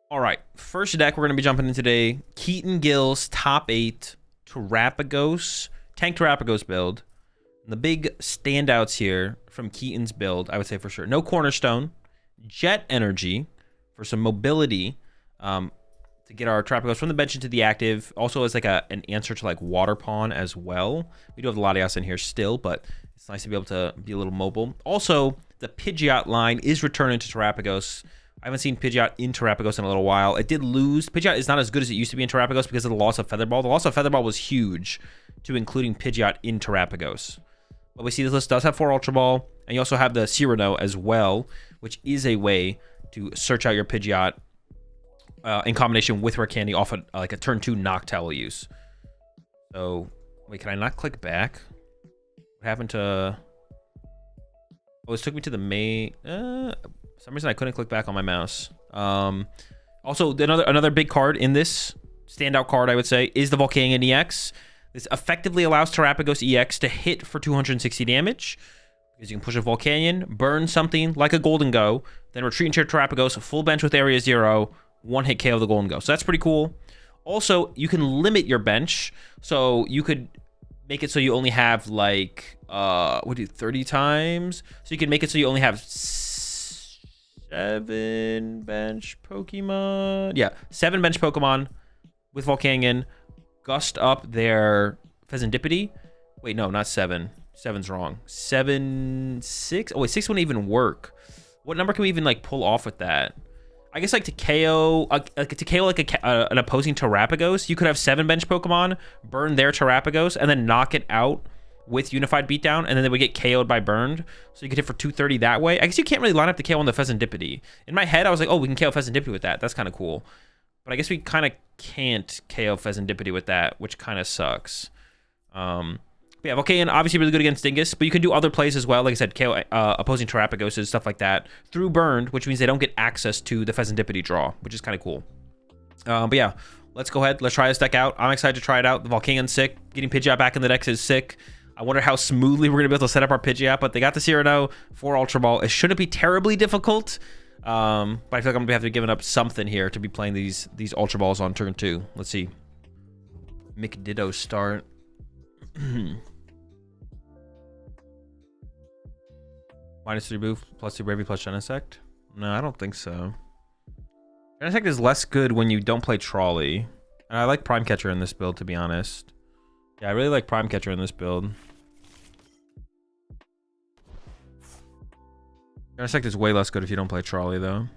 All right, first deck we're going to be jumping in today. Keaton Gill's top 8 Terapagos, Tank Terapagos build. And the big standouts here from Keaton's build, I would say for sure. No Cornerstone, Jet Energy for some mobility to get our Terapagos from the bench into the active. Also as like an answer to like Water Pawn as well. We do have the Latias in here still, but it's nice to be able to be a little mobile. Also, the Pidgeot line is returning to Terapagos. I haven't seen Pidgeot in Terapagos in a little while. It did lose. Pidgeot is not as good as it used to be in Terapagos because of the loss of Featherball. The loss of Featherball was huge to including Pidgeot in Terapagos. But we see this list does have 4 Ultra Ball, and you also have the Cyrano as well, which is a way to search out your Pidgeot in combination with Rare Candy off like a turn 2 Noctowl use. So, wait, can I not click back? What happened to... Oh, this took me to the main... For some reason I couldn't click back on my mouse. Also, another big card in this, standout card I would say, is the Volcanion EX. This effectively allows Terapagos EX to hit for 260 damage. Because you can push a Volcanion, burn something like a Golden Go, then retreat into your Terapagos, full bench with Area 0, one-hit KO the Golden Go. So that's pretty cool. Also, you can limit your bench. So you could make it so you only have like, 30 times? So you can make it so you only have 7 bench Pokemon. Yeah, 7 bench Pokemon with Volcanion. Gust up their Pheasantipity. Wait, no, not 7. 7's wrong. 7, 6. Oh wait, 6 wouldn't even work. What number can we even like pull off with that? I guess like to KO, an opposing Terapagos, you could have 7 bench Pokemon, burn their Terapagos, and then knock it out with Unified Beatdown, and then they would get KO'd by burned. So you could hit for 230 that way. I guess you can't really line up the KO on the Pheasantipity. In my head, I was like, oh, we can KO Pheasantipity with that. That's kind of cool. But I guess we kind of can't KO Pheasantipity with that, which kind of sucks. But yeah, Volcanion obviously really good against Dingus, but you can do other plays as well. Like I said, KO opposing Terapagos, stuff like that, through burned, which means they don't get access to the Pheasantipity draw, which is kind of cool. But yeah, let's go ahead. Let's try this deck out. I'm excited to try it out. The Volcanion's sick. Getting Pidgeot back in the deck is sick. I wonder how smoothly we're going to be able to set up our Pidgeot, but they got the Cyrano for Ultra Ball. It shouldn't be terribly difficult. But I feel like I'm gonna have to give up something here to be playing these Ultra Balls on turn 2. Let's see. McDitto start. -3 boost, +2 Bravery, plus Genesect? No, I don't think so. Genesect is less good when you don't play Trolley. And I like Prime Catcher in this build, to be honest. Yeah, I really like Prime Catcher in this build. Genesect is way less good if you don't play Trolley, though.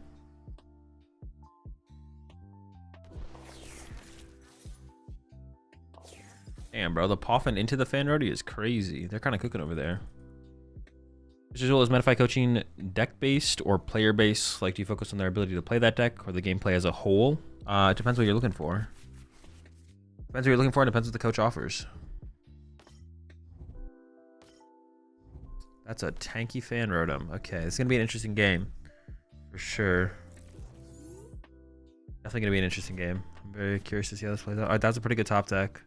Damn, bro. The Poffin into the Fan Roadie is crazy. They're kind of cooking over there. Which as well as Metafy coaching deck-based or player-based? Like, do you focus on their ability to play that deck or the gameplay as a whole? It depends what you're looking for. Depends what you're looking for and depends what the coach offers. That's a tanky Fan Rotom. Okay, it's going to be an interesting game. For sure. Definitely going to be an interesting game. I'm very curious to see how this plays out. Alright, that's a pretty good top deck.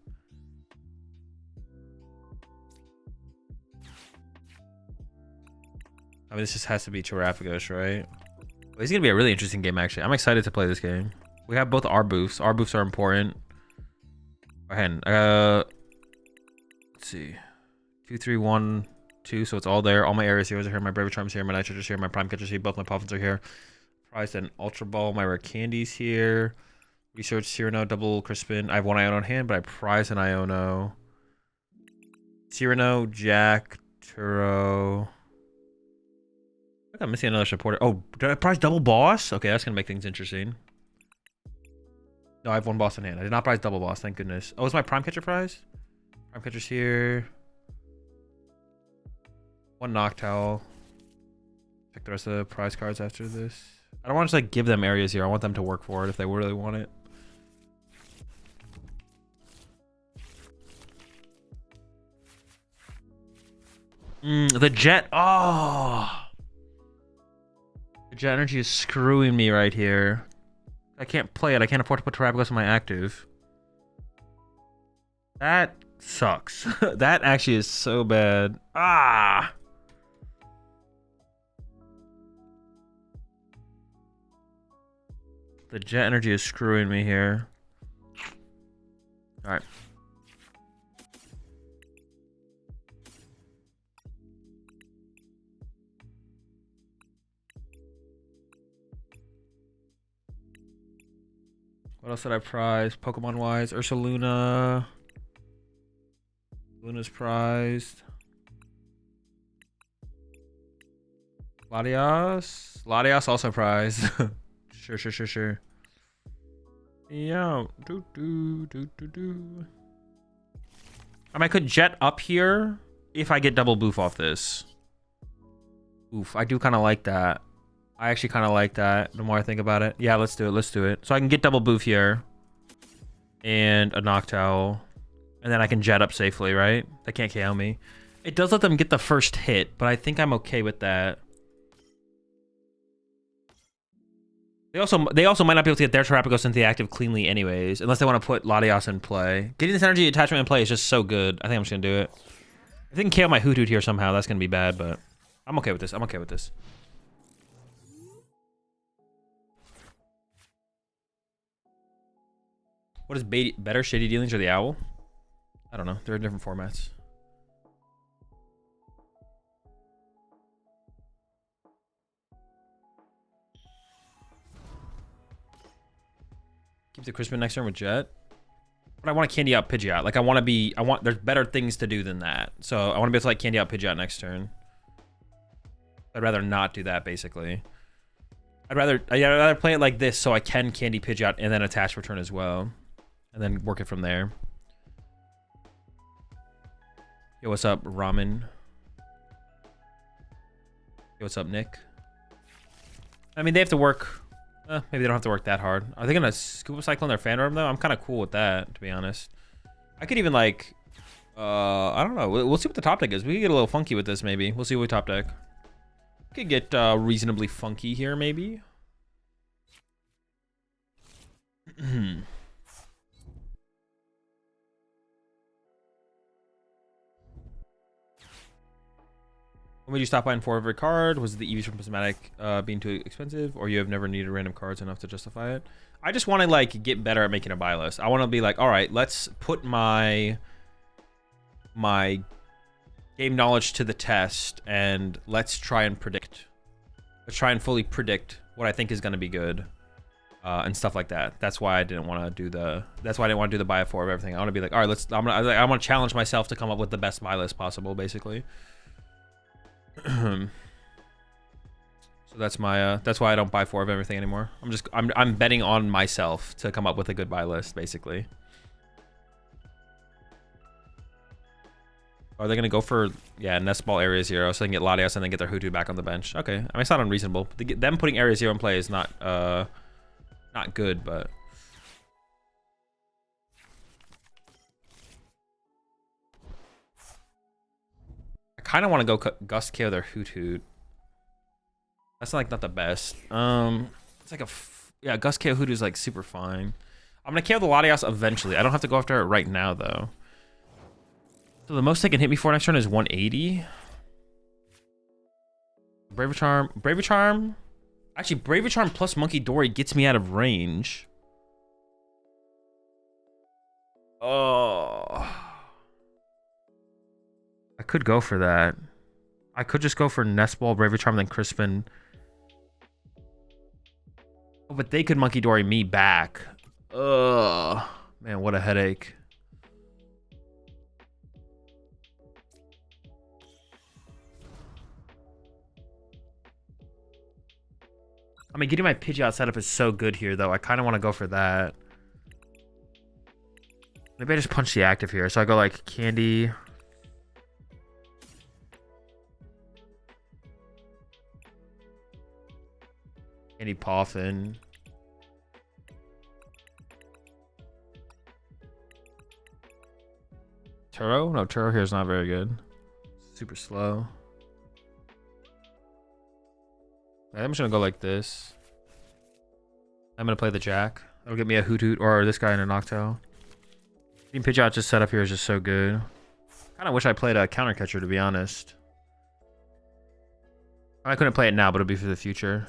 I mean, this just has to be Terapagos, right? Well, it's going to be a really interesting game, actually. I'm excited to play this game. We have both our boosts. Our boosts are important. Let's see. 2, 3, 1, 2. So it's all there. All my areas heroes are here. My Braver Charms here. My Nitrogen is here. My Prime Catcher's here. Both my Poffins are here. Prized and Ultra Ball. My Rare Candy's here. Research Cyrano. Double Crispin. I have 1 Iono in hand, but I prize an Iono. Cyrano, Jack, Turo. I think I'm missing another supporter. Oh, did I prize double boss? Okay, that's gonna make things interesting. No, I have 1 boss in hand. I did not prize double boss, thank goodness. Oh, is my Prime Catcher prize? Prime Catcher's here. 1 Noctowl. Check the rest of the prize cards after this. I don't want to just like give them areas here. I want them to work for it if they really want it. The Jet. Oh. The Jet Energy is screwing me right here. I can't play it. I can't afford to put Terapagos in my active. That sucks. That actually is so bad. Ah! The jet energy is screwing me here. All right. What else did I prize? Pokemon-wise, Ursaluna. Luna's prized. Latias. Latias also prized. Sure. Yeah. I could jet up here if I get double boof off this. Oof, I do kind of like that. I actually kind of like that the more I think about it. Yeah, let's do it. So I can get double boof here. And a Noctowl. And then I can jet up safely, right? They can't KO me. It does let them get the first hit, but I think I'm okay with that. They also might not be able to get their Terapagos into the active cleanly anyways, unless they want to put Latias in play. Getting this energy attachment in play is just so good. I think I'm just going to do it. If they can KO my Hoothoot here somehow, that's going to be bad, but I'm okay with this. What is better, Shady Dealings or the Owl? I don't know. They're in different formats. Keep the Crispin next turn with Jet. But I want to candy out Pidgeot. Like, there's better things to do than that. So I want to be able to, like, candy out Pidgeot next turn. I'd rather not do that, basically. I'd rather play it like this so I can candy Pidgeot and then attach return as well. And then work it from there. Yo, what's up, Ramen? Yo, what's up, Nick? I mean, they have to work... maybe they don't have to work that hard. Are they going to scoop a Cyclone their Phantom, though? I'm kind of cool with that, to be honest. I could even, like... I don't know. We'll see what the top deck is. We could get a little funky with this, maybe. We'll see what we top deck. We could get reasonably funky here, maybe. When would you stop buying 4 of every card? Was it the EVs from Prismatic being too expensive? Or you have never needed random cards enough to justify it? I just want to, like, get better at making a buy list. I want to be like, all right, let's put my game knowledge to the test and let's try and predict. Let's try and fully predict what I think is going to be good and stuff like that. That's why I didn't want to do the buy of 4 of everything. I want to be like, all right, I want to challenge myself to come up with the best buy list possible, basically. So that's my that's why I don't buy 4 of everything anymore. I'm betting on myself to come up with a good buy list, basically. Are they gonna go for Nest Ball Area 0 so they can get Latias and then get their Hoothoot back on the bench? Okay, I mean, it's not unreasonable. Them putting Area 0 in play is not good, but I kind of want to go Gust KO their Hoothoot. That's like not the best. It's like Gust KO Hoothoot is like super fine. I'm gonna KO the Latias eventually. I don't have to go after it right now though. So the most they can hit me for next turn is 180. Braver Charm. Actually, Braver Charm plus Monkey Dory gets me out of range. Oh. I could go for that. I could just go for Nest Ball, Braver Charm, then Crispin. Oh, but they could Monkey Dory me back. Ugh. Man, what a headache. I mean, getting my Pidgeot setup is so good here, though. I kind of want to go for that. Maybe I just punch the active here. So I go like Candy. Candy Poffin. Turo? No, Turo here is not very good. Super slow. I'm just gonna go like this. I'm gonna play the Jack. That'll get me a Hoothoot or this guy in a Noctowl. Getting Pidgeot just set up here is just so good. Kind of wish I played a counter catcher, to be honest. I couldn't play it now, but it'll be for the future.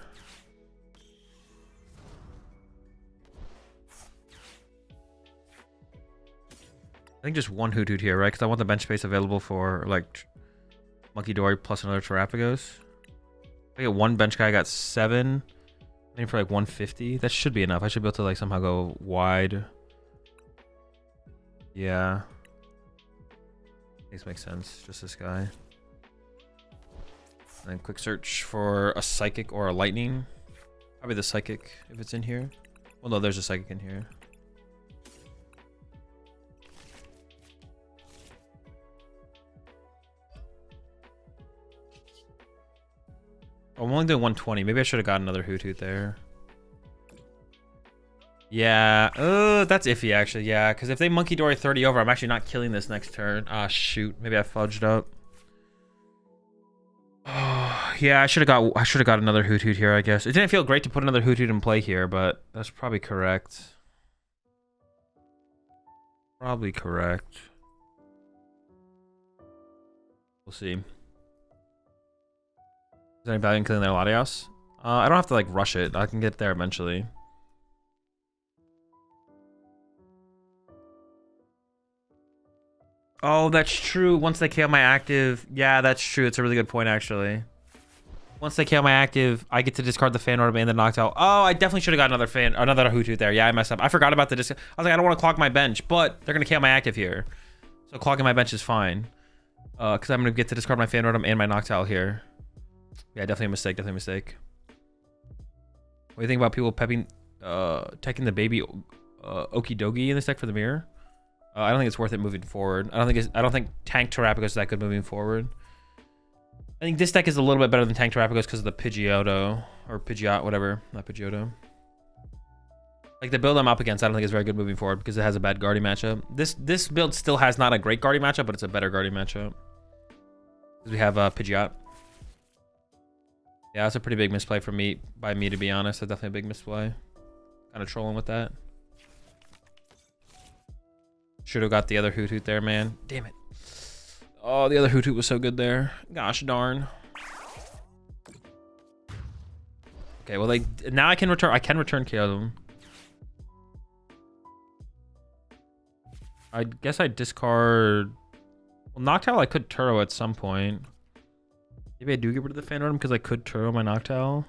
I think just one Hoot Hoot here, right? Because I want the bench space available for like Monkey Dory plus another Terapagos. If I get one bench guy, I got 7. Maybe for like 150. That should be enough. I should be able to like somehow go wide. Yeah. This makes sense. Just this guy. And then quick search for a Psychic or a Lightning. Probably the Psychic if it's in here. Well, no, there's a Psychic in here. Oh, I'm only doing 120. Maybe I should have got another Hoot Hoot there. Yeah. That's iffy, actually. Yeah, because if they Monkey Dory 30 over, I'm actually not killing this next turn. Ah, shoot. Maybe I fudged up. Oh, yeah, I should have got another Hoot Hoot here, I guess. It didn't feel great to put another Hoot Hoot in play here, but that's probably correct. Probably correct. We'll see. Is there any value in killing their Latios? I don't have to like rush it. I can get there eventually. Oh, that's true. Once they KO my active, yeah, that's true. It's a really good point, actually. Once they KO my active, I get to discard the fan orb and the Noctowl. Oh, I definitely should have got another Hoot Hoot there. Yeah, I messed up. I forgot about the discard. I was like, I don't want to clog my bench, but they're gonna KO my active here, so clogging my bench is fine. Because I'm gonna get to discard my fan orb and my Noctowl here. Yeah, definitely a mistake. Definitely a mistake. What do you think about people teching the baby Okidogi in this deck for the mirror? I don't think it's worth it moving forward. I don't think Tank Terapagos is that good moving forward. I think this deck is a little bit better than Tank Terapagos because of the Pidgeotto or Pidgeot, whatever, not Pidgeotto. Like the build I'm up against, I don't think is very good moving forward because it has a bad Guardian matchup. This build still has not a great Guardian matchup, but it's a better Guardian matchup. Because we have Pidgeot. Yeah, that's a pretty big misplay for me, by me, to be honest. That's definitely a big misplay. Kind of trolling with that. Should have got the other Hoot Hoot there, man. Damn it. Oh, the other Hoot Hoot was so good there. Gosh darn. Okay, well now I can return KO them. I guess I discard. Well, Noctowl I could Turo at some point. Maybe I do get rid of the fan orb because I could Turo my Noctowl.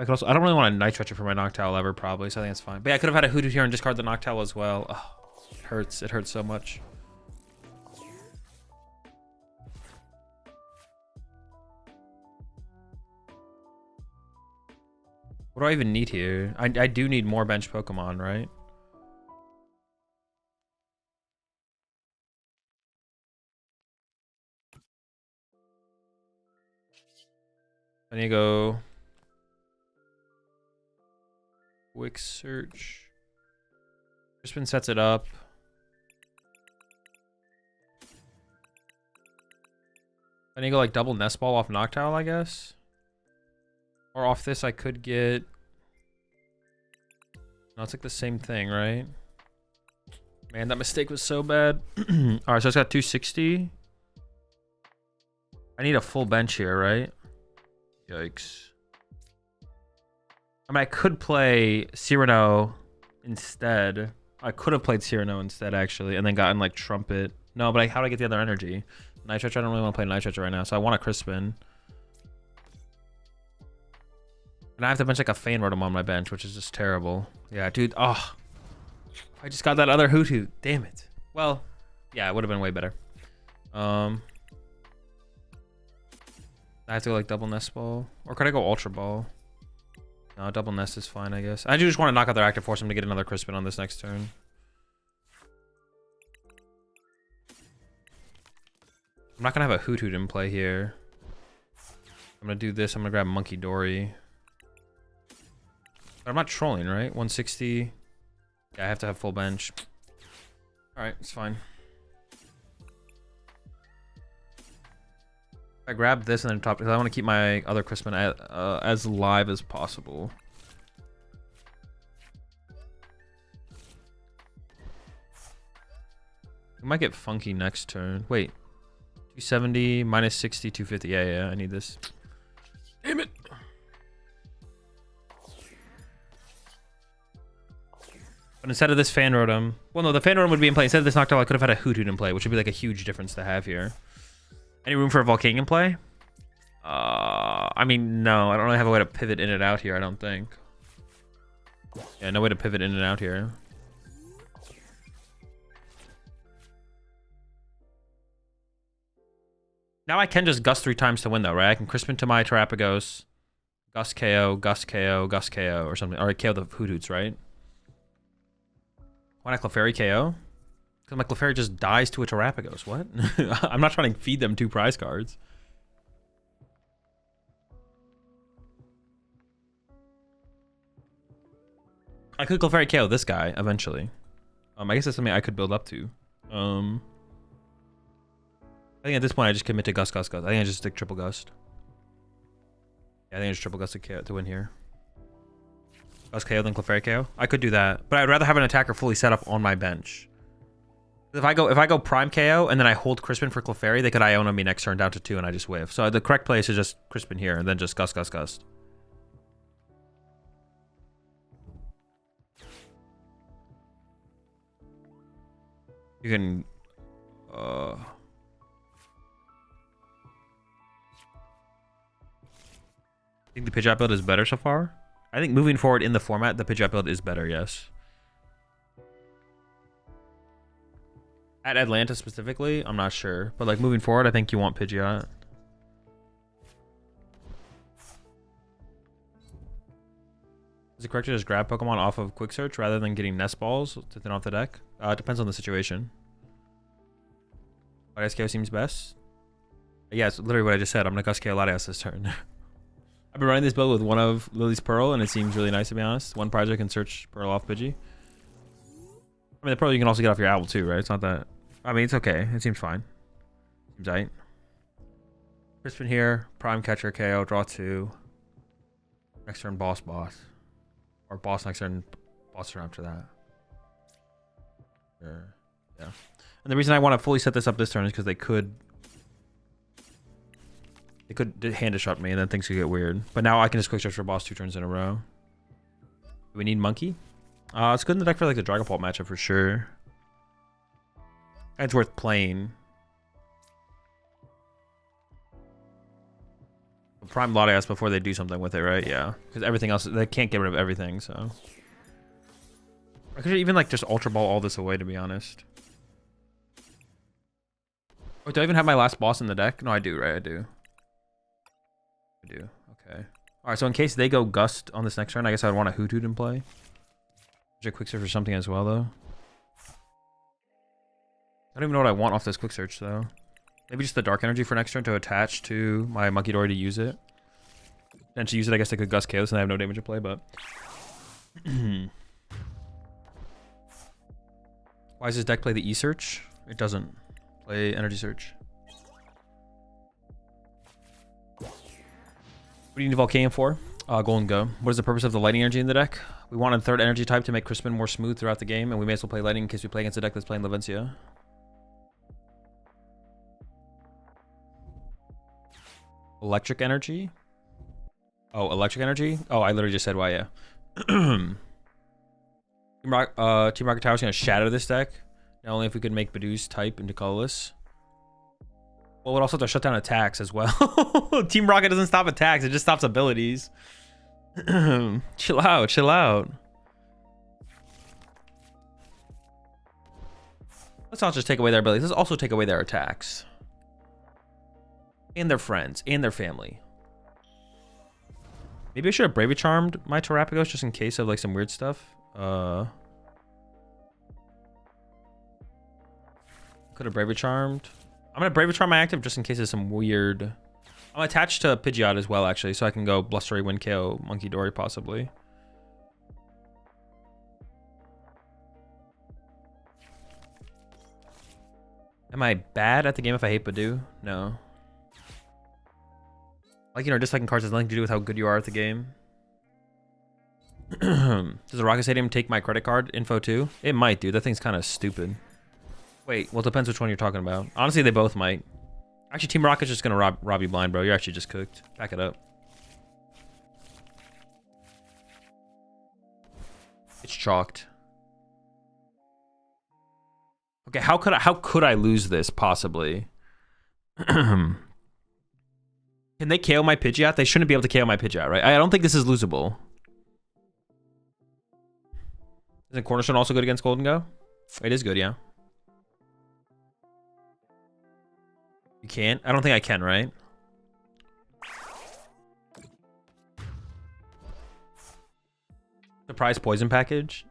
I could also, I don't really want a Night Stretcher for my Noctowl ever, probably, so I think it's fine. But yeah, I could have had a Hoot Hoot here and discard the Noctowl as well. Oh, it hurts. It hurts so much. What do I even need here? I do need more bench Pokemon, right? I need to go quick search. Crispin sets it up. I need to go like double Nest Ball off Noctowl, I guess. Or off this I could get. No, it's like the same thing, right? Man, that mistake was so bad. Alright, so it's got 260. I need a full bench here, right? Yikes. I mean, I could play Cyrano instead. I could have played Cyrano instead, actually, and then gotten, like, Trumpet. No, but how do I get the other energy? Night Stretcher, I don't really want to play Night Stretcher right now, so I want a Crispin. And I have to bench, like, a Fein Rotom on my bench, which is just terrible. Yeah, dude, oh. I just got that other Hoot Hoot. Damn it. Well, yeah, it would have been way better. I have to go, like, double Nest Ball. Or could I go Ultra Ball? No, double Nest is fine, I guess. I do just want to knock out their active, force them to get another Crispin on this next turn. I'm not going to have a Hoot Hoot in play here. I'm going to do this. I'm going to grab Monkey Dory. But I'm not trolling, right? 160. Yeah, I have to have full bench. Alright, it's fine. I grab this and then top because I want to keep my other Crispin as live as possible. We might get funky next turn. Wait. 270 minus 60, 250. Yeah, I need this. Damn it. But instead of this fan rotom, well, no, the fan rotom would be in play. Instead of this Noctowl, I could have had a Hoot in play, which would be like a huge difference to have here. Any room for a Volcanion play? I mean, no, I don't really have a way to pivot in and out here, I don't think. Yeah, no way to pivot in and out here. Now I can just Gust 3 times to win, though, right? I can Crisp into my Terapagos, Gust KO, Gust KO, Gust KO, or something. Or I KO the Hoots, right? Why not Clefairy KO? Because my Clefairy just dies to a Terapagos. What? I'm not trying to feed them 2 prize cards. I could Clefairy KO this guy eventually. I guess that's something I could build up to. I think at this point I just commit to Gust, Gust, Gust. I think I just stick triple Gust. Yeah, I think I just triple Gust to win here. Gust KO than Clefairy KO. I could do that, but I'd rather have an attacker fully set up on my bench. If I go Prime KO and then I hold Crispin for Clefairy, they could Iona me next turn down to 2 and I just whiff. So the correct play is to just Crispin here and then just Gust, Gust, Gust. You can I think the Pidgeot build is better so far. I think moving forward in the format, the Pidgeot build is better, yes. At Atlanta specifically, I'm not sure. But like moving forward, I think you want Pidgeot. Is it correct to just grab Pokemon off of Quick Search rather than getting Nest Balls to thin off the deck? It depends on the situation. Latias KO seems best. Yeah, it's literally what I just said. I'm going to Gust KO Latias this turn. I've been running this build with one of Lily's Pearl, and it seems really nice, to be honest. One project can search Pearl off Pidgey. I mean, the Pearl you can also get off your Owl, too, right? It's not that... I mean, it's okay. It seems fine. Seems right. Crispin here. Prime Catcher KO. Draw 2. Next turn, Boss. Or Boss next turn, Boss turn after that. Sure. Yeah. And the reason I want to fully set this up this turn is because they could hand disrupt me and then things could get weird. But now I can just quick search for Boss 2 turns in a row. Do we need Monkey? It's good in the deck for like the Dragon Ball matchup for sure. It's worth playing. Prime Latias before they do something with it, right? Yeah. Because everything else, they can't get rid of everything, so. I could even like just Ultra Ball all this away, to be honest. Oh, do I even have my last boss in the deck? No, I do, right? I do. Okay. Alright, so in case they go Gust on this next turn, I guess I'd want a Hoot in play. There's a Quick Search for something as well, though. I don't even know what I want off this Quick Search, though. Maybe just the Dark Energy for next turn to attach to my Monkey Dory to use it. And to use it, I guess I could Gust Chaos and I have no damage to play, but... Why does this deck play the E-Search? It doesn't. Play Energy Search. What do you need Volcanion for? Golden Go. What is the purpose of the Lightning Energy in the deck? We wanted third energy type to make Crispin more smooth throughout the game, and we may as well play Lightning in case we play against a deck that's playing Levencia. Electric Energy? Oh, Electric Energy? Oh, I literally just said why, yeah. Team Rocket Tower's gonna shatter this deck. Not only if we could make Badoo's type into colorless. Well, it also have to shut down attacks as well. Team Rocket doesn't stop attacks, it just stops abilities. Chill out, chill out. Let's not just take away their abilities, let's also take away their attacks. And their friends, and their family. Maybe I should have Bravely Charmed my Terapagos just in case of like some weird stuff. Could have Bravely Charmed. I'm gonna Bravely Charm my active just in case of some weird... I'm attached to Pidgeot as well, actually, so I can go Blustery, Wind KO, Monkey Dory, possibly. Am I bad at the game if I hate Badoo? No. Like, you know, disliking cards has nothing to do with how good you are at the game. Does the Rocket Stadium take my credit card info too? It might, dude. That thing's kind of stupid. Wait, well, it depends which one you're talking about. Honestly, they both might. Actually, Team Rocket's just gonna rob you blind, bro. You're actually just cooked. Back it up. It's chalked. Okay, how could I lose this possibly? Can they KO my Pidgeot? They shouldn't be able to KO my Pidgeot, right? I don't think this is losable. Isn't Cornerstone also good against Golden Go? It is good, yeah. You can't? I don't think I can, right? Surprise poison package?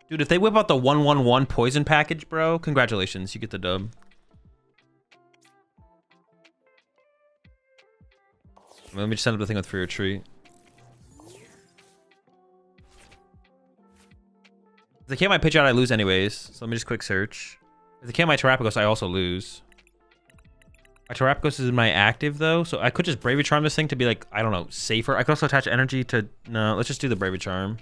Dude, if they whip out the 1/1/1 poison package, bro, congratulations. You get the dub. Let me just send up the thing with free retreat. If they KO my Pidgeot, I lose anyways. So let me just quick search. If they KO my Terapagos, I also lose. My Terapagos is in my active though, so I could just Bravely Charm this thing to be like, I don't know, safer. I could also attach energy to... No, let's just do the Bravely Charm.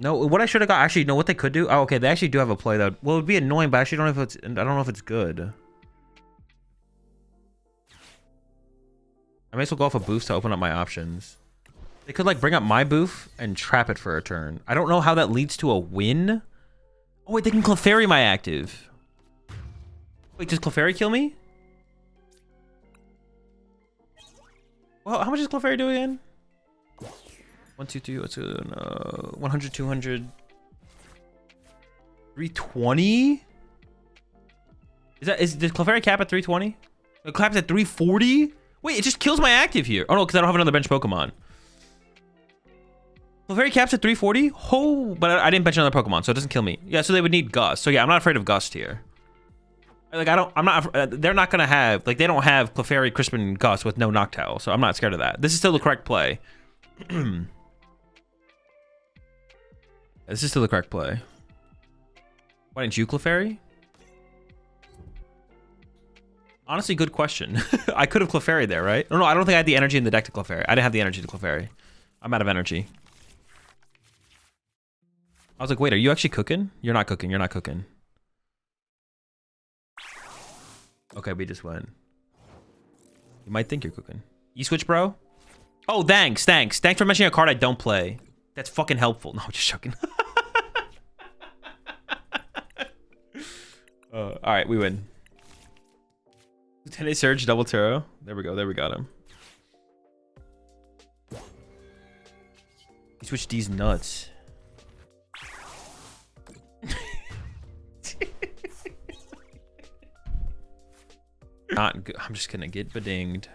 No, what I should have got... Actually, no, what they could do... Oh, okay, they actually do have a play that... Well, it would be annoying, but I actually don't know if it's... I don't know if it's good. I may as well go off a boost to open up my options. They could, like, bring up my boof and trap it for a turn. I don't know how that leads to a win. Oh, wait, they can Clefairy my active. Wait, does Clefairy kill me? Well, how much does Clefairy do again? 1, 2, 3, what's it? 100, 200. 320? Does Clefairy cap at 320? It caps at 340? Wait, it just kills my active here. Oh no, because I don't have another bench Pokemon. Clefairy caps at 340? Oh, but I didn't bench another Pokemon, so it doesn't kill me. Yeah, so they would need Gust. So yeah, I'm not afraid of Gust here. Like, they're not gonna have, like, they don't have Clefairy, Crispin, Gust with no Noctowl, so I'm not scared of that. This is still the correct play. This is still the correct play. Why didn't you Clefairy? Honestly, good question. I could have Clefairy there, right? No, I don't think I had the energy in the deck to Clefairy. I didn't have the energy to Clefairy. I'm out of energy. I was like, wait, are you actually cooking? You're not cooking. You're not cooking. Okay, we just went. You might think you're cooking. You switch, bro? Oh, thanks. Thanks for mentioning a card I don't play. That's fucking helpful. No, I'm just joking. All right, we win. Lieutenant Surge, double Turo. There we go. There we got him. He switched these nuts. Not good. I'm just gonna get bedinged.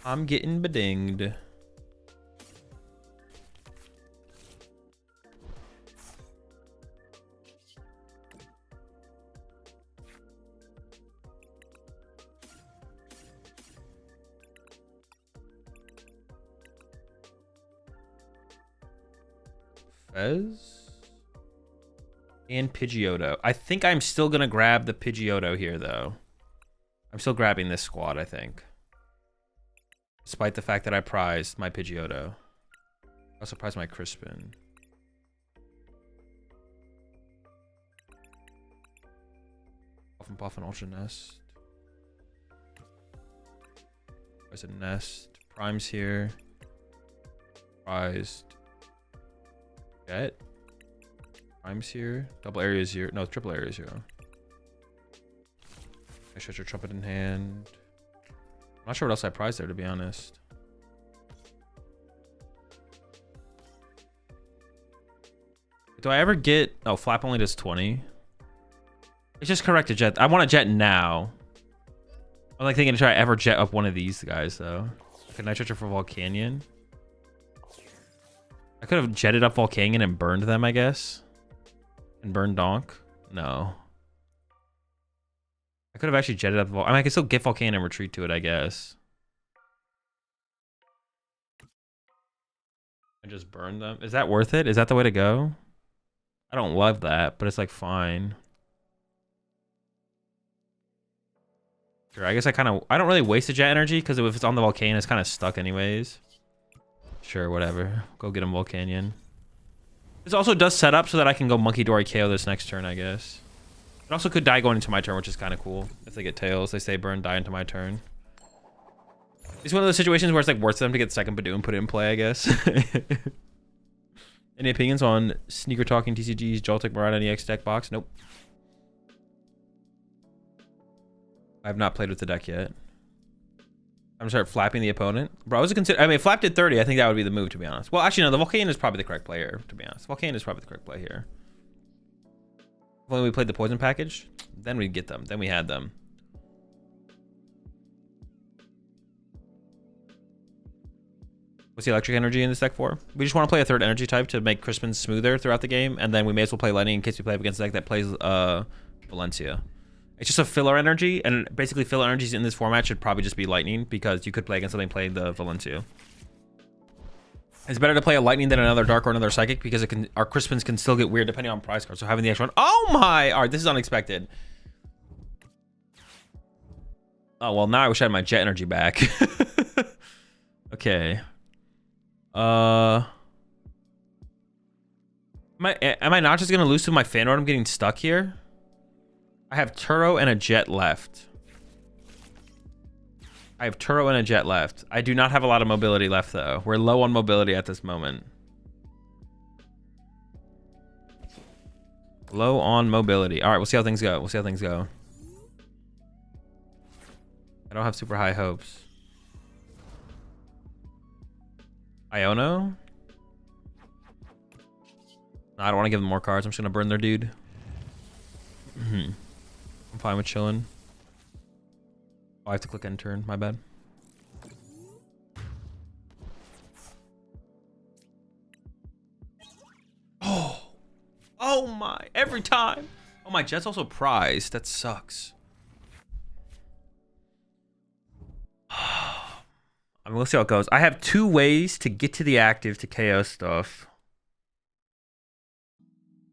I'm getting bedinged. Fez and Pidgeotto. I think I'm still gonna grab the Pidgeotto here though. I'm still grabbing this squad, I think. Despite the fact that I prized my Pidgeotto. I also prized my Crispin. Puff and Puff and Ultra Nest. There's a Nest. Prime's here. Prized. Jet. Prime's here. Double Area 0. No, triple Area 0. I shut your Trumpet in hand. I'm not sure what else I prized there, to be honest. Do I ever get... Oh, Flap only does 20. It's just correct to Jet. I want a Jet now. I'm like thinking to try ever Jet up one of these guys, though. Can I Nitro for Volcanion? I could have jetted up Volcanion and burned them, I guess. And burned Donk. No. I could have actually jetted up... I mean, I can still get Volcanion and retreat to it, I guess. And just burn them. Is that worth it? Is that the way to go? I don't love that, but it's like fine. Sure, I guess I don't really waste the jet energy because if it's on the Volcanion, it's kind of stuck anyways. Sure, whatever. Go get him Volcanion. This also does set up so that I can go Monkey Dory KO this next turn, I guess. It also could die going into my turn, which is kind of cool. If they get tails, they stay burn, die into my turn. It's one of those situations where it's like worth them to get second Badoo and put it in play, I guess. Any opinions on Sneaker Talking TCG's Joltik Murata EX deck box? Nope. I have not played with the deck yet. I'm gonna start flapping the opponent. Bro, I was consider. I mean, if Flap did 30, I think that would be the move, to be honest. Well, actually, no. The Volcano is probably the correct player, to be honest. Volcano is probably the correct play here. When we played the poison package, then we'd get them. Then we had them. What's the electric energy in this deck for? We just want to play a third energy type to make Crispin smoother throughout the game, and then we may as well play lightning in case we play up against a deck that plays Valencia. It's just a filler energy, and basically filler energies in this format should probably just be lightning, because you could play against something playing the Valencia. It's better to play a lightning than another dark or another psychic, because it can, our Crispins can still get weird depending on prize cards. So having the extra one. Oh my! All right, this is unexpected. Oh well, now I wish I had my jet energy back. Okay. Am I not just gonna lose to my fan art? I'm getting stuck here. I have Turo and a jet left. I have Turo and a jet left. I do not have a lot of mobility left, though. We're low on mobility at this moment. Low on mobility. All right, we'll see how things go. We'll see how things go. I don't have super high hopes. Iono? No, I don't want to give them more cards. I'm just going to burn their dude. I'm fine with chilling. Oh, I have to click end turn. My bad. Oh. Oh my. Every time. Oh, my jet's also prized. That sucks. I mean, we'll see how it goes. I have 2 ways to get to the active to KO stuff.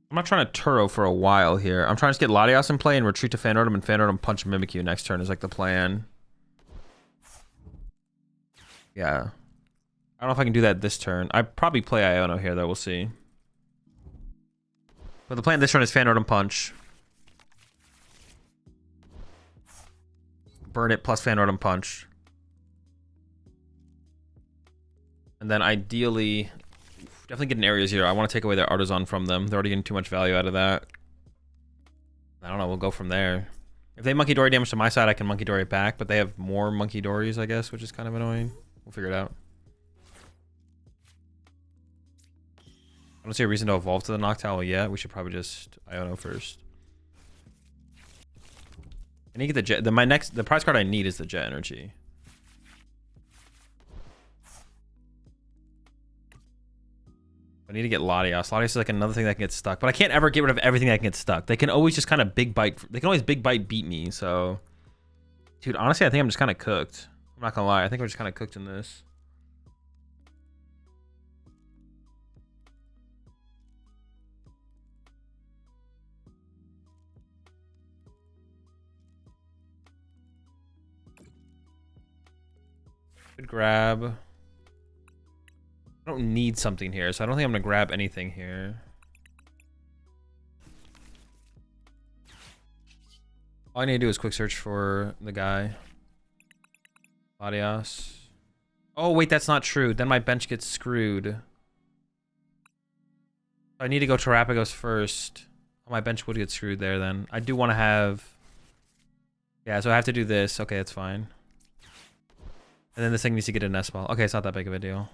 I'm not trying to Turo for a while here. I'm trying to get Latios in play and retreat to Fan Rotom, and Fan Rotom punch Mimikyu next turn is like the plan. Yeah. I don't know if I can do that this turn. I probably play Iono here, though. We'll see. But the plan this turn is Fan Rotom punch. Burn it plus Fan Rotom punch. And then ideally, definitely get an Areas here. I want to take away their Artisan from them. They're already getting too much value out of that. I don't know. We'll go from there. If they Monkey Dory damage to my side, I can Monkey Dory it back. But they have more Monkey Dories, I guess, which is kind of annoying. We'll figure it out. I don't see a reason to evolve to the Noctowl yet. We should probably just Iono first. I need to get the Jet. The prize card I need is the Jet Energy. I need to get Latios. Latios is like another thing that can get stuck, but I can't ever get rid of everything that can get stuck. They can always just kind of big bite. They can always big bite beat me. So, dude, honestly, I think I'm just kind of cooked. I'm not gonna lie. I think we're just kind of cooked in this. Good grab. I don't need something here, so I don't think I'm gonna grab anything here. All I need to do is quick search for the guy. Latios. Oh, wait, that's not true. Then my bench gets screwed. I need to go Terapagos first. Oh, my bench would get screwed there then. I do want to have... Yeah, so I have to do this. Okay, that's fine. And then this thing needs to get a nest ball. Okay, it's not that big of a deal.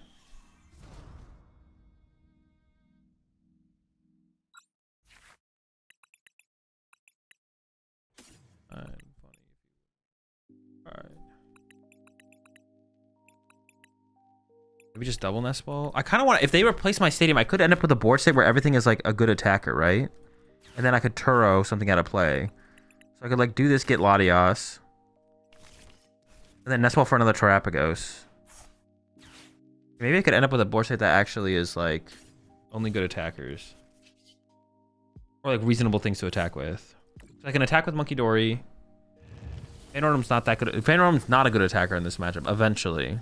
Alright. Maybe just double nest ball. I kind of want, if they replace my stadium, I could end up with a board state where everything is like a good attacker, right? And then I could Turo something out of play. So I could like do this, get Latios. And then nest ball for another Terapagos. Maybe I could end up with a board state that actually is like only good attackers. Or like reasonable things to attack with. So I can attack with Monkey Dory. Fan Rotom's not that good. Fan Rotom's not a good attacker in this matchup, eventually.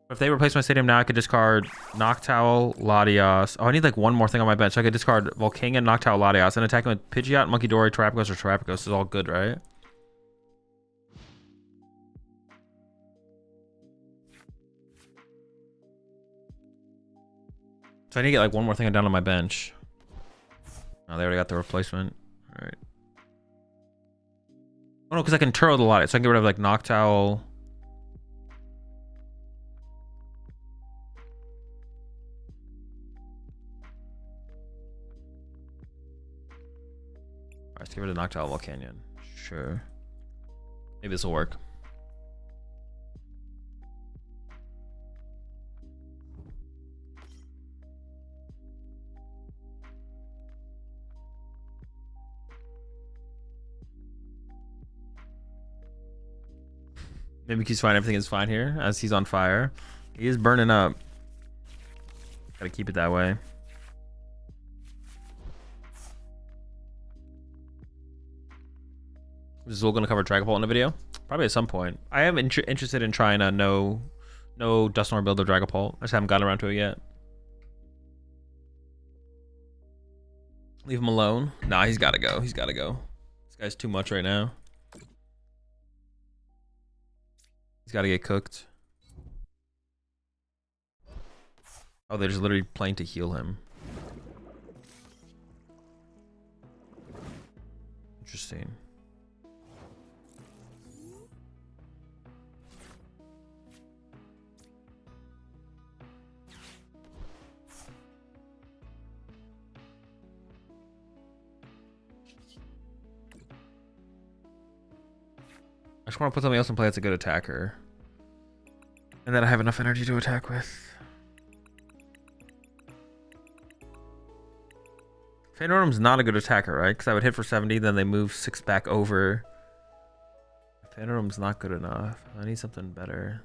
If they replace my stadium now, I could discard Noctowl, Latios. Oh, I need like one more thing on my bench. So I could discard Volcanion, Noctowl, Latios, and attack him with Pidgeot, Monkey Dory, Terapagos, or Terapagos is all good, right? So I need to get like one more thing down on my bench. Oh, they already got the replacement. All right. Oh no, because I can Turo the lot, so I can get rid of like Noctowl. Alright, let's get rid of Noctowl Volcanion. Sure. Maybe this will work. Maybe he's fine. Everything is fine here as he's on fire. He is burning up. Gotta keep it that way. Is Azul gonna cover Dragapult in a video? Probably at some point. I am interested in trying a no Dusknoir build of Dragapult. I just haven't gotten around to it yet. Leave him alone. Nah, he's gotta go. He's gotta go. This guy's too much right now. He's gotta get cooked. Oh, they're just literally playing to heal him. Interesting. I just want to put something else in play that's a good attacker. And that I have enough energy to attack with. Phantom's not a good attacker, right? Because I would hit for 70, then they move 6 back over. Phantom's not good enough. I need something better.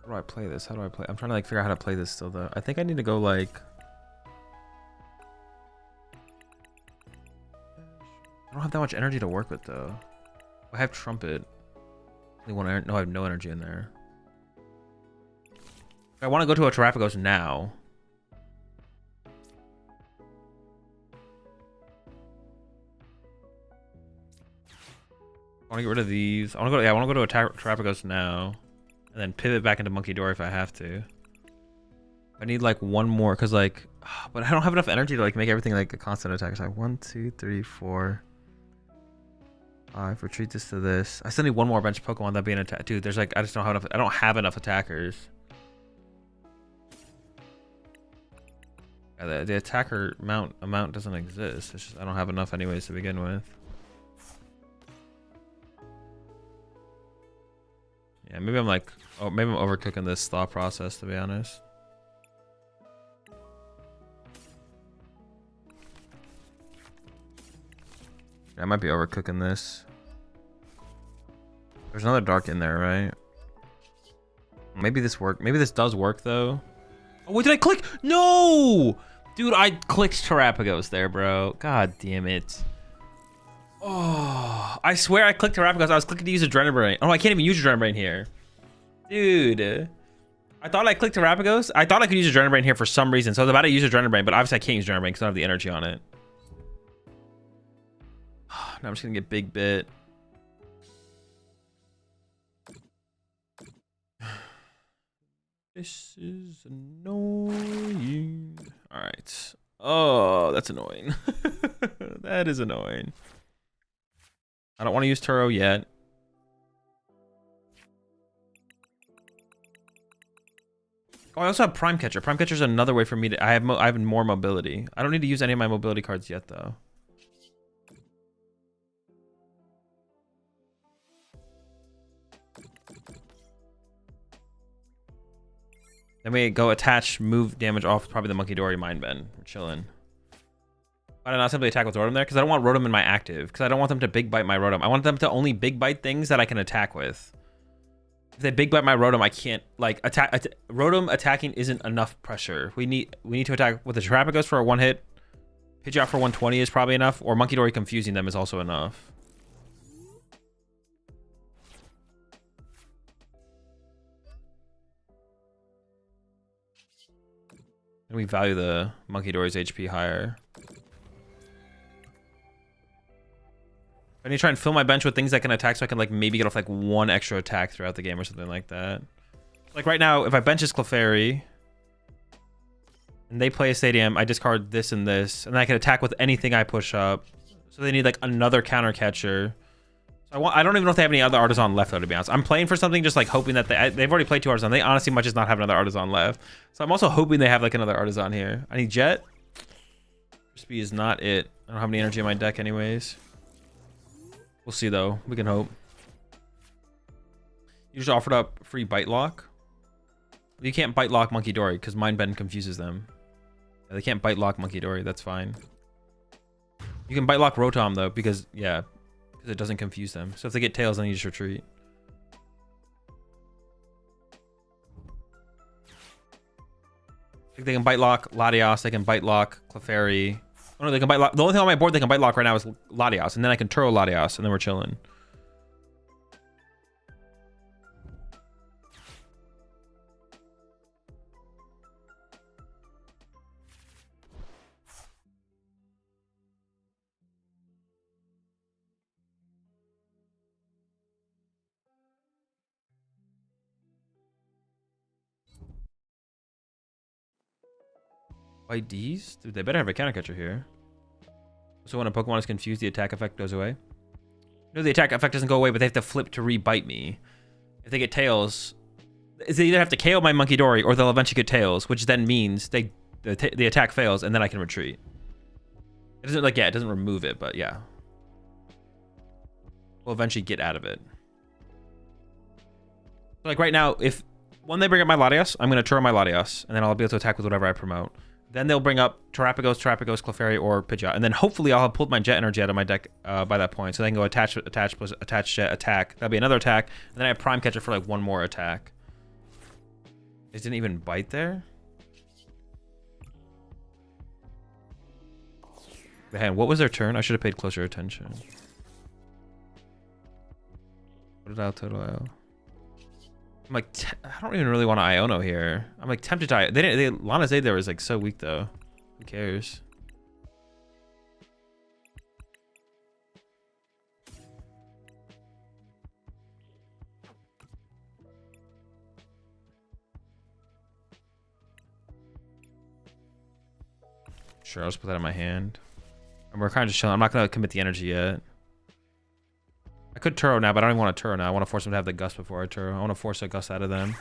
How do I play this? How do I play? I'm trying to like figure out how to play this still though. I think I need to go like... I don't have that much energy to work with though. I have Trumpet. No, I have no energy in there. I want to go to a Terapagos now. I want to get rid of these. I want to go. Yeah, I want to go to a Terapagos now, and then pivot back into Monkey Dory if I have to. I need like one more, cause like, but I don't have enough energy to like make everything like a constant attack. It's like 1, 2, 3, 4, 5. Retreat this to this. I still need one more bench Pokemon that be an attack. Dude, there's like I just don't have enough. I don't have enough attackers. Yeah, the attacker amount doesn't exist. It's just I don't have enough anyways to begin with. Yeah, maybe I'm like, oh, maybe I'm overcooking this thought process, to be honest. Yeah, I might be overcooking this. There's another dark in there, right? Maybe this work. Maybe this does work though. Oh, what did I click? No, dude, I clicked Terapagos there, bro. God damn it. Oh, I swear I clicked Terapagos. I was clicking to use Adrenaline Brain. Oh, I can't even use Adrenaline Brain here. Dude. I thought I clicked Terapagos. I thought I could use Adrenaline Brain here for some reason. So I was about to use Adrenaline Brain, but obviously I can't use Adrenaline Brain because I don't have the energy on it. Now I'm just going to get Big Bit. This is annoying. All right. Oh, that's annoying. That is annoying. I don't want to use Turo yet. Oh, I also have Prime Catcher. Prime Catcher is another way for me to... I have more mobility. I don't need to use any of my mobility cards yet, though. Then we go attach, move damage off probably the Monkey Dory Mind Bend. We're chilling. Why did I not simply attack with Rotom there? Because I don't want Rotom in my active. Because I don't want them to big bite my Rotom. I want them to only big bite things that I can attack with. If they big bite my Rotom, I can't like attack. Rotom attacking isn't enough pressure. We need to attack with the Terapagos for a 1-hit. Pidgeot for 120 is probably enough. Or Monkey Dory confusing them is also enough. And we value the Monkey Dory's HP higher. I need to try and fill my bench with things that can attack so I can like maybe get off like one extra attack throughout the game or something like that. Like right now, if I bench this Clefairy and they play a Stadium, I discard this and this, and then I can attack with anything I push up. So they need like another counter catcher. So I don't even know if they have any other Artisan left though, to be honest. I'm playing for something just like hoping that they've already played 2 Artisan. They honestly might just not have another Artisan left. So I'm also hoping they have like another Artisan here. I need Jet. Speed is not it. I don't have any energy in my deck anyways. We'll see though. We can hope. You just offered up free Bite Lock. You can't Bite Lock Monkey Dory because Mind Bend confuses them. Yeah, they can't Bite Lock Monkey Dory. That's fine. You can Bite Lock Rotom though because it doesn't confuse them. So if they get Tails, then you just retreat. Like they can Bite Lock Latios. They can Bite Lock Clefairy. Oh no, they can Bite Lock. The only thing on my board they can Bite Lock right now is Latios, and then I can Turo Latios, and then we're chilling. White D's? Dude, they better have a counter catcher here. So when a Pokemon is confused, the attack effect goes away. No, the attack effect doesn't go away, but they have to flip to re-bite me. If they get Tails, they either have to KO my Monkey Dory or they'll eventually get Tails, which then means the attack fails and then I can retreat. It doesn't it doesn't remove it, but yeah. We'll eventually get out of it. So like right now, when they bring up my Latios, I'm going to Turo my Latios, and then I'll be able to attack with whatever I promote. Then they'll bring up Terapagos, Clefairy, or Pidgeot. And then hopefully I'll have pulled my Jet Energy out of my deck by that point. So they can go attach plus attach Jet, attack. That'll be another attack. And then I have Prime Catcher for like one more attack. It didn't even bite there? Man, what was their turn? I should have paid closer attention. What did I total out? I'm like, I don't even really want to Iono here. I'm like tempted to. Lana Zade there was like so weak though. Who cares? Sure, I'll just put that in my hand. And we're kind of just chilling. I'm not gonna commit the energy yet. I could Turo now, but I don't even want to Turo now. I want to force them to have the Gust before I Turo. I want to force a Gust out of them.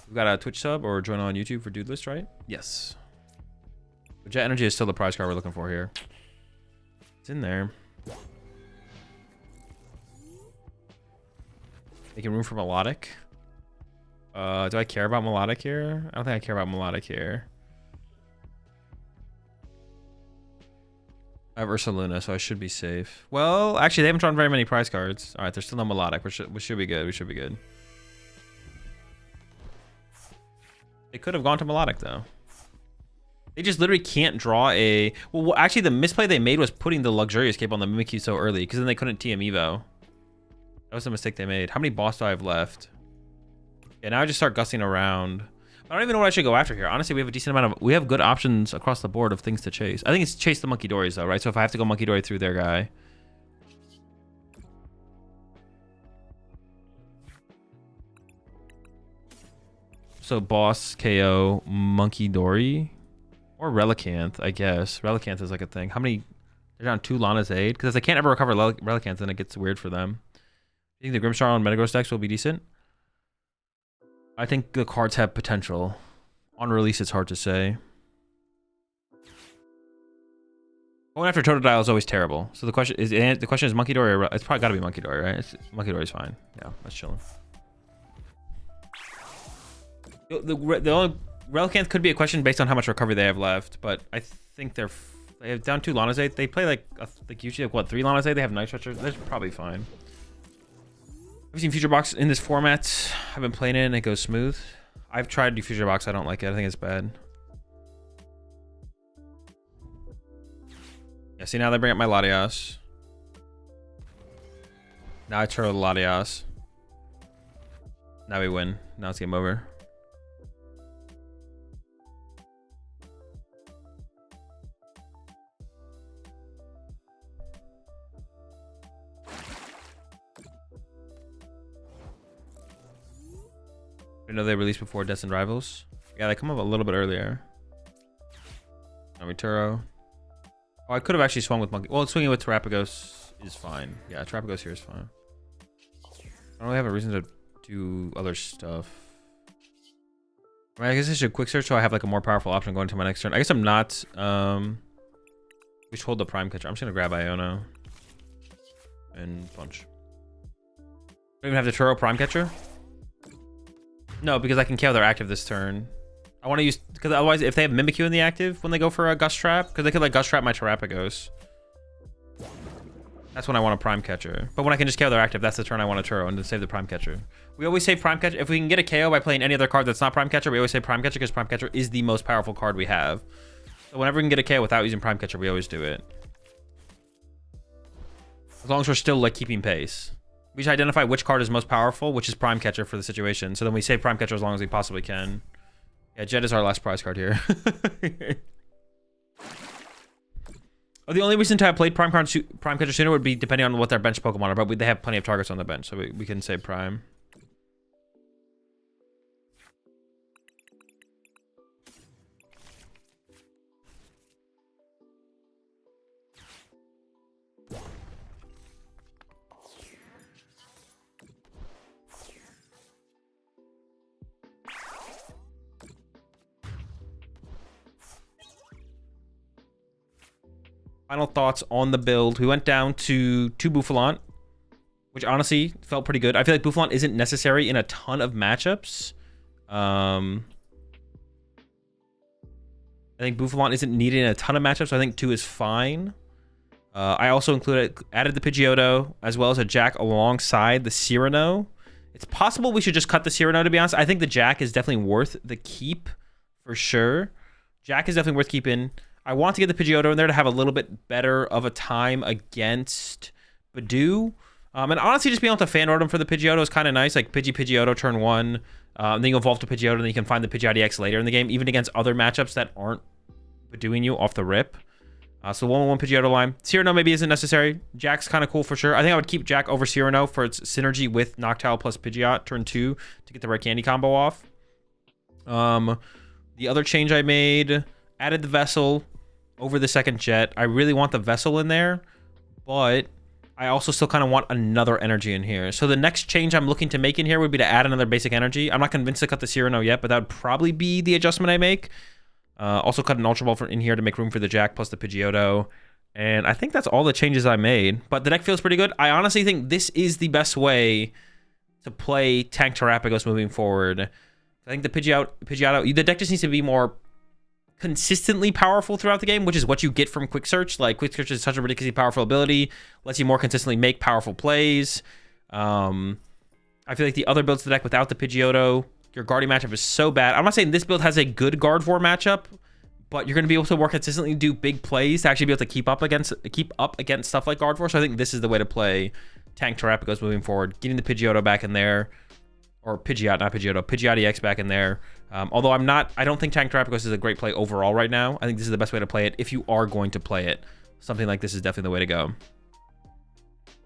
We've got a Twitch sub or join on YouTube for Dude List, right? Yes. But Jet Energy is still the prize card we're looking for here. It's in there. Making room for Melodic. Do I care about Melodic here? I don't think I care about Melodic here. I have Ursaluna, so I should be safe. Well, actually, they haven't drawn very many prize cards. All right, there's still no Melodic. We should be good. We should be good. They could have gone to Melodic, though. They just literally can't draw a... Well, actually, the misplay they made was putting the Luxurious Cape on the Mimikyu so early, because then they couldn't TM Evo. That was the mistake they made. How many boss do I have left? Yeah, now I just start gusting around. I don't even know what I should go after here. Honestly, we have a decent amount of... We have good options across the board of things to chase. I think it's chase the Monkey Dories, though, right? So if I have to go Monkey Dory through their guy... So boss, KO, Monkey Dory, or Relicanth, I guess. Relicanth is like a thing. How many? They're down 2 Lana's Aid because if they can't ever recover Relicanth, then it gets weird for them. You think the Grimstar on Metagross decks will be decent? I think the cards have potential. On release, it's hard to say. Going after Totodile is always terrible. So the question is Monkey Dory or it's probably got to be Monkey Dory, right? Monkey Dory's fine. Yeah, that's chilling. The only Relicanth could be a question based on how much recovery they have left, but I think they have down 2 Lanazade. They play like usually like what 3 Lanazade. They have Night Stretcher. They're probably fine. I've seen Future Box in this format. I've been playing it and it goes smooth. I've tried to do Future Box. I don't like it. I think it's bad. Yeah, see now they bring up my Latias. Now I turn the Latias. Now we win. Now it's game over. I know they released before Destined Rivals. Yeah, they come up a little bit earlier. Namituro. Oh, I could have actually swung with Monkey. Well, swinging with Terapagos is fine. Yeah, Terapagos here is fine. I don't really have a reason to do other stuff. I mean, I guess I should quick search so I have like a more powerful option going to my next turn. I guess I'm not. We should hold the Prime Catcher. I'm just gonna grab Iono and punch. Don't even have the Turo Prime Catcher. No, because I can KO their active this turn. I want to use, because otherwise, if they have Mimikyu in the active when they go for a Gust Trap, because they could like Gust Trap my Terapagos. That's when I want a Prime Catcher. But when I can just KO their active, that's the turn I want to Turo and then save the Prime Catcher. We always save Prime Catcher. If we can get a KO by playing any other card that's not Prime Catcher, we always say Prime Catcher because Prime Catcher is the most powerful card we have. So whenever we can get a KO without using Prime Catcher, we always do it. As long as we're still like keeping pace. We just identify which card is most powerful, which is Prime Catcher for the situation. So then we save Prime Catcher as long as we possibly can. Yeah, Jet is our last prize card here. Oh, the only reason to have played Prime Catcher sooner would be depending on what their bench Pokemon are, but they have plenty of targets on the bench, so we can say Prime. Final thoughts on the build. We went down to 2 Bouffalant, which honestly felt pretty good. I feel like Bouffalant isn't necessary in a ton of matchups. I think Bouffalant isn't needed in a ton of matchups, so I think 2 is fine. I also added the Pidgeotto as well as a Jack alongside the Cyrano. It's possible we should just cut the Cyrano, to be honest. I think the Jack is definitely worth the keep for sure. Jack is definitely worth keeping. I want to get the Pidgeotto in there to have a little bit better of a time against Badoo. And honestly, just being able to fan order him for the Pidgeotto is kind of nice. Like Pidgeotto turn 1. Then you evolve to Pidgeotto, and then you can find the Pidgeotto X later in the game, even against other matchups that aren't Badooing you off the rip. So 1-1 Pidgeotto line. Cyrano maybe isn't necessary. Jack's kind of cool for sure. I think I would keep Jack over Cyrano for its synergy with Noctowl plus Pidgeot turn 2 to get the Red Candy combo off. The other change I made, added the Vessel over the second Jet. I really want the Vessel in there, but I also still kind of want another energy in here. So the next change I'm looking to make in here would be to add another basic energy. I'm not convinced to cut the Cyrano yet, but that would probably be the adjustment I make. Also cut an Ultra Ball in here to make room for the Jack plus the Pidgeotto. And I think that's all the changes I made. But the deck feels pretty good. I honestly think this is the best way to play Tank Terapagos moving forward. I think the Pidgeotto, the deck just needs to be more consistently powerful throughout the game, which is what you get from Quick Search. Like, Quick Search is such a ridiculously powerful ability, lets you more consistently make powerful plays. I feel like the other builds to the deck without the Pidgeotto, your guarding matchup is so bad. I'm not saying this build has a good guard for matchup, but you're going to be able to more consistently do big plays to actually be able to keep up against stuff like guard for. So I think this is the way to play Tank Terapagos moving forward, getting the Pidgeotto back in there. Or Pidgeot, not Pidgeotto. Pidgeot EX back in there. Although I don't think Tank Terapagos is a great play overall right now. I think this is the best way to play it if you are going to play it. Something like this is definitely the way to go.